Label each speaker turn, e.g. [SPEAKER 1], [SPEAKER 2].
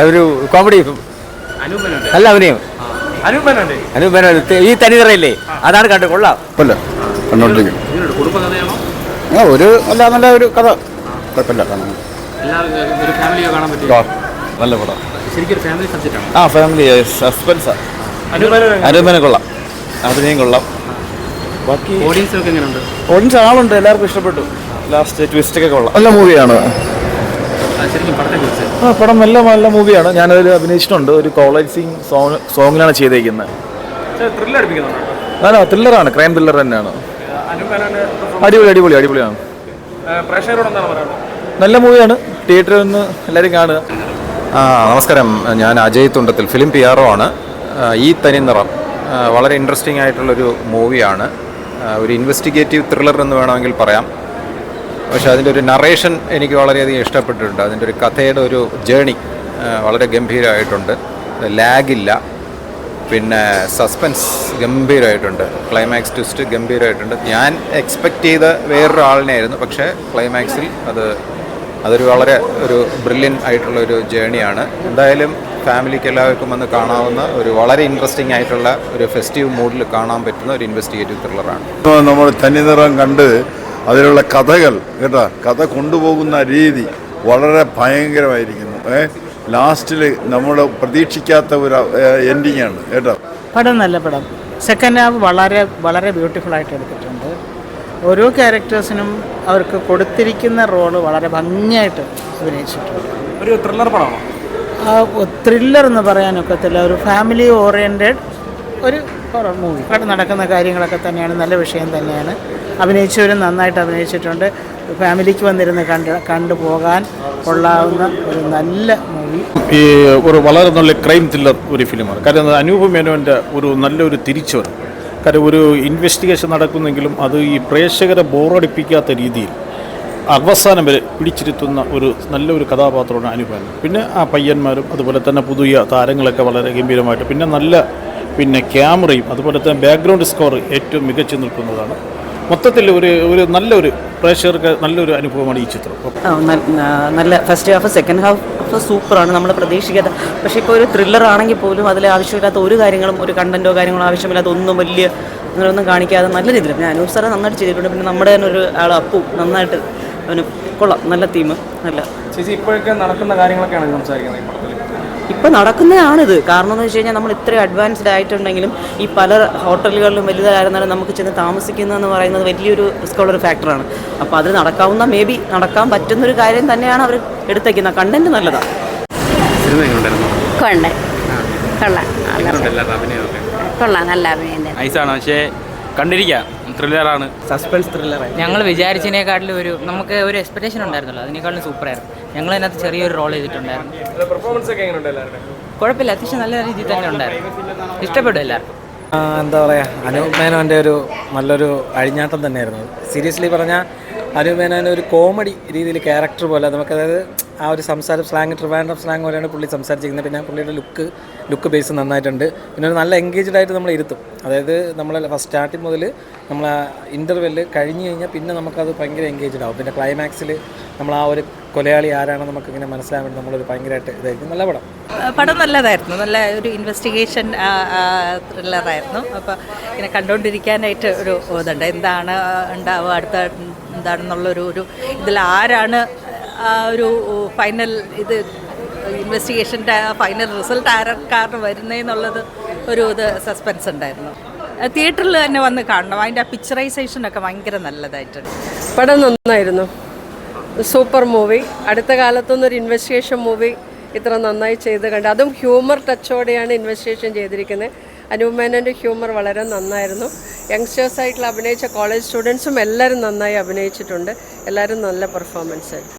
[SPEAKER 1] ഒരു കോമഡി നല്ല അഭിനയം. ഈ തനിനിറയില്ലേ, അതാണ് കണ്ടു കൊള്ളാം.
[SPEAKER 2] ഒരു നല്ല ഒരു കഥ കുഴപ്പമില്ല.
[SPEAKER 1] നല്ല പടം. ഫാമിലി സസ്പെൻസാ. അനുപമനെ കൊള്ളാം, അഭിനയം കൊള്ളാം. ബാക്കി ഓഡിയൻസ് ആളുണ്ട്, എല്ലാവർക്കും ഇഷ്ടപ്പെട്ടു. ലാസ്റ്റ് ട്വിസ്റ്റ് ഒക്കെ കൊള്ളാം.
[SPEAKER 2] നല്ല മൂവിയാണ്. പടം നല്ല മൂവിയാണ്. ഞാനതിൽ അഭിനയിച്ചിട്ടുണ്ട്. ഒരു കോളേജ് സോങ്ങിലാണ് ചെയ്തേക്കുന്നത്. ത്രില്ലറാണ്, ക്രൈം ത്രില്ലർ തന്നെയാണ്. അടിപൊളിയാണ്. നല്ല മൂവിയാണ്. തിയേറ്ററിൽ നിന്ന് എല്ലാവരും കാണുക.
[SPEAKER 3] നമസ്കാരം, ഞാൻ അജയ് തുണ്ടത്തിൽ, ഫിലിം PRO ആണ്. ഈ തനിനിറം വളരെ ഇൻട്രസ്റ്റിംഗ് ആയിട്ടുള്ളൊരു മൂവിയാണ്. ഒരു ഇൻവെസ്റ്റിഗേറ്റീവ് ത്രില്ലർ എന്ന് വേണമെങ്കിൽ പറയാം. പക്ഷേ അതിൻ്റെ ഒരു നറേഷൻ എനിക്ക് വളരെയധികം ഇഷ്ടപ്പെട്ടിട്ടുണ്ട്. അതിൻ്റെ ഒരു കഥയുടെ ഒരു ജേണി വളരെ ഗംഭീരമായിട്ടുണ്ട്. ലാഗില്ല. പിന്നെ സസ്പെൻസ് ഗംഭീരമായിട്ടുണ്ട്. ക്ലൈമാക്സ് ട്വിസ്റ്റ് ഗംഭീരമായിട്ടുണ്ട്. ഞാൻ എക്സ്പെക്റ്റ് ചെയ്ത വേറൊരാളിനെയായിരുന്നു, പക്ഷേ ക്ലൈമാക്സിൽ അതൊരു വളരെ ഒരു ബ്രില്യൻ്റ് ആയിട്ടുള്ളൊരു ജേണിയാണ്. എന്തായാലും ഫാമിലിക്ക് എല്ലാവർക്കും വന്ന് കാണാവുന്ന ഒരു വളരെ ഇൻട്രസ്റ്റിംഗ് ആയിട്ടുള്ള ഒരു ഫെസ്റ്റീവ് മൂഡിൽ കാണാൻ പറ്റുന്ന ഒരു ഇൻവെസ്റ്റിഗേറ്റീവ് ത്രില്ലറാണ്.
[SPEAKER 2] നമ്മൾ തനിനിറം കണ്ട് അതിലുള്ള കഥകൾ കഥ കൊണ്ടുപോകുന്ന രീതി വളരെ ഭയങ്കരമായിരിക്കുന്നു. ലാസ്റ്റിൽ നമ്മൾ പ്രതീക്ഷിക്കാത്ത ഒരു എൻഡിങ് ആണ് കേട്ടോ.
[SPEAKER 4] പടം നല്ല പടം. സെക്കൻഡ് ഹാഫ് വളരെ ബ്യൂട്ടിഫുൾ ആയിട്ട് എടുത്തിട്ടുണ്ട്. ഓരോ ക്യാരക്ടേഴ്സിനും അവർക്ക് കൊടുത്തിരിക്കുന്ന റോള് വളരെ ഭംഗിയായിട്ട് അഭിനയിച്ചിട്ടുണ്ട്.
[SPEAKER 1] ഒരു ത്രില്ലർ പടമാണോ?
[SPEAKER 4] ത്രില്ലർ എന്ന് പറയാനൊക്കത്തില്ല, ഒരു ഫാമിലി ഓറിയൻറ്റഡ് ഒരു ഹൊറർ മൂവി. അവിടെ നടക്കുന്ന കാര്യങ്ങളൊക്കെ തന്നെയാണ്, നല്ല വിഷയം തന്നെയാണ്. അഭിനയിച്ചവരും നന്നായിട്ട് അഭിനയിച്ചിട്ടുണ്ട്. ഫാമിലിക്ക് വന്നിരുന്ന് കണ്ടുപോകാൻ കൊള്ളാവുന്ന ഒരു നല്ല മൂവി.
[SPEAKER 5] ഈ ഒരു വളരെ നല്ല ക്രൈം ത്രില്ലർ ഒരു ഫിലിമാണ്. കാരണം അനൂപ് മേനോൻ്റെ ഒരു നല്ലൊരു തിരിച്ചുവരവ്. കാരണം ഒരു ഇൻവെസ്റ്റിഗേഷൻ നടക്കുന്നെങ്കിലും അത് ഈ പ്രേക്ഷകരെ ബോറടിപ്പിക്കാത്ത രീതിയിൽ അവസാനം വരെ പിടിച്ചിരുത്തുന്ന ഒരു നല്ലൊരു കഥാപാത്രമാണ് അനൂപ് മേനോൻ. പിന്നെ ആ പയ്യന്മാരും അതുപോലെ തന്നെ പുതിയ താരങ്ങളൊക്കെ വളരെ ഗംഭീരമായിട്ട്, പിന്നെ ക്യാമറയും അതുപോലെ തന്നെ ബാക്ക്ഗ്രൗണ്ട് സ്കോർ ഏറ്റവും മികച്ചു നിൽക്കുന്നതാണ്. മൊത്തത്തിൽ ഒരു നല്ലൊരു പ്രേക്ഷകർക്ക് നല്ലൊരു അനുഭവമാണ് ഈ ചിത്രം.
[SPEAKER 6] നല്ല ഫസ്റ്റ് ഹാഫ്, സെക്കൻഡ് ഹാഫ് സൂപ്പറാണ്, നമ്മൾ പ്രതീക്ഷിക്കാത്ത. പക്ഷേ ഇപ്പോൾ ഒരു ത്രില്ലർ ആണെങ്കിൽ പോലും അതിൽ ആവശ്യമില്ലാത്ത ഒരു കാര്യങ്ങളും, ഒരു കണ്ടൻറ്റോ കാര്യങ്ങളോ ആവശ്യമില്ലാത്ത ഒന്നും വലിയ അങ്ങനെയൊന്നും കാണിക്കാതെ നല്ല രീതിയിൽ പിന്നെ അനൂപ് സാറ് നന്നായിട്ട് ചെയ്തിട്ടുണ്ട്. പിന്നെ നമ്മുടെ തന്നെ ഒരു ആൾ അപ്പു നന്നായിട്ട് അവന് കൊള്ളാം. നല്ല തീം, നല്ല.
[SPEAKER 1] ചേച്ചി ഇപ്പോഴൊക്കെ നടക്കുന്ന കാര്യങ്ങളൊക്കെയാണ് സംസാരിക്കുന്നത്.
[SPEAKER 6] ഇപ്പം നടക്കുന്നതാണിത്. കാരണം എന്ന് വെച്ച് കഴിഞ്ഞാൽ നമ്മൾ ഇത്രയും അഡ്വാൻസ്ഡ് ആയിട്ടുണ്ടെങ്കിലും ഈ പല ഹോട്ടലുകളിലും വലുതായിരുന്നാലും നമുക്ക് ചെന്ന് താമസിക്കുന്നതെന്ന് പറയുന്നത് വലിയൊരു റിസ്ക്കുള്ളൊരു ഫാക്ടറാണ്. അപ്പോൾ അതിൽ മേ ബി നടക്കാൻ പറ്റുന്നൊരു കാര്യം തന്നെയാണ് അവർ എടുത്തേക്കുന്നത്. കണ്ടന്റ് നല്ലതാണ്.
[SPEAKER 7] കൊള്ളാം, നല്ല അഭിനയം.
[SPEAKER 1] പക്ഷേ കണ്ടിരിക്കാം. ത്രില്ലറാണ്, സസ്പെൻസ് ത്രില്ലറാണ്.
[SPEAKER 7] ഞങ്ങൾ വിചാരിച്ചതിനേക്കാട്ടിലും നമുക്ക് ഒരു എക്സ്പെക്ടേഷൻ ഉണ്ടായിരുന്നല്ലോ, അതിനേക്കാളും സൂപ്പറായിരുന്നു. ഞങ്ങൾ അതിനകത്ത് ചെറിയൊരു റോൾ ചെയ്തിട്ടുണ്ടായിരുന്നു.
[SPEAKER 1] പെർഫോമൻസ് ഒക്കെ എങ്ങനെയുണ്ട് എല്ലാവരുടെ?
[SPEAKER 7] കുഴപ്പമില്ല, അത്യാവശ്യം നല്ല രീതിയിൽ തന്നെ ഉണ്ടായിരുന്നു. ഇഷ്ടപ്പെട്ടു എല്ലാവർക്കും.
[SPEAKER 8] എന്താ പറയുക, അനൂപ് മേനോൻ്റെ നല്ലൊരു അഴിഞ്ഞാട്ടം തന്നെയായിരുന്നു. സീരിയസ്ലി പറഞ്ഞാൽ അനൂപ് മേനോൻ്റെ ഒരു കോമഡി രീതിയിൽ ക്യാരക്ടർ പോലെ നമുക്ക്, അതായത് ആ ഒരു സംസാരം ട്രിവാൻഡ്രം സ്ലാങ് പോലെയാണ് പുള്ളി സംസാരിച്ചിരിക്കുന്നത്. പിന്നെ പുള്ളിയുടെ ലുക്ക് ബേസ് നന്നായിട്ടുണ്ട്. പിന്നെ ഒരു നല്ല എൻഗേജ്ഡ് ആയിട്ട് നമ്മൾ ഇരുത്തും. അതായത് നമ്മൾ ഫസ്റ്റ് സ്റ്റാർട്ടിങ് മുതൽ നമ്മൾ ആ ഇൻ്റർവെല്ല് കഴിഞ്ഞ് കഴിഞ്ഞാൽ പിന്നെ നമുക്കത് ഭയങ്കര എൻഗേജ്ഡ് ആവും. പിന്നെ ക്ലൈമാക്സിൽ നമ്മൾ ആ ഒരു കൊലയാളി ആരാണെന്ന് നമുക്കിങ്ങനെ മനസ്സിലാൻ വേണ്ടി നമ്മളൊരു ഭയങ്കരമായിട്ട് ഇതായിരിക്കും. നല്ല
[SPEAKER 9] പടം നല്ലതായിരുന്നു. നല്ല ഒരു ഇൻവെസ്റ്റിഗേഷൻ ത്രില്ലറായിരുന്നു. അപ്പോൾ ഇങ്ങനെ കണ്ടുകൊണ്ടിരിക്കാനായിട്ട് ഒരു ഇതുണ്ട്, എന്താണ് ഉണ്ടാവുക അടുത്ത എന്താണെന്നുള്ളൊരു ഇതിൽ ആരാണ് ഒരു ഫൈനൽ ഇൻവെസ്റ്റിഗേഷൻ്റെ ഫൈനൽ റിസൾട്ട് ആരൊക്കെയാണ് വരുന്നതെന്നുള്ളത് ഇത് സസ്പെൻസ് ഉണ്ടായിരുന്നു. തിയേറ്ററിൽ തന്നെ വന്ന് കാണണം. അതിൻ്റെ പിക്ചറൈസേഷനൊക്കെ ഭയങ്കര നല്ലതായിട്ടുണ്ട്.
[SPEAKER 10] പടം നന്നായിരുന്നു, സൂപ്പർ മൂവി. അടുത്ത കാലത്തൊന്നും ഒരു ഇൻവെസ്റ്റിഗേഷൻ മൂവി ഇത്ര നന്നായി ചെയ്ത് കണ്ട്, അതും ഹ്യൂമർ ടച്ചോടെയാണ് ഇൻവെസ്റ്റിഗേഷൻ ചെയ്തിരിക്കുന്നത്. അനൂപ് മേനോൻ്റെ ഹ്യൂമർ വളരെ നന്നായിരുന്നു. യങ്സ്റ്റേഴ്സായിട്ടുള്ള അഭിനയിച്ച കോളേജ് സ്റ്റുഡൻസും എല്ലാവരും നന്നായി അഭിനയിച്ചിട്ടുണ്ട്. എല്ലാവരും നല്ല പെർഫോമൻസ് ആയിരുന്നു.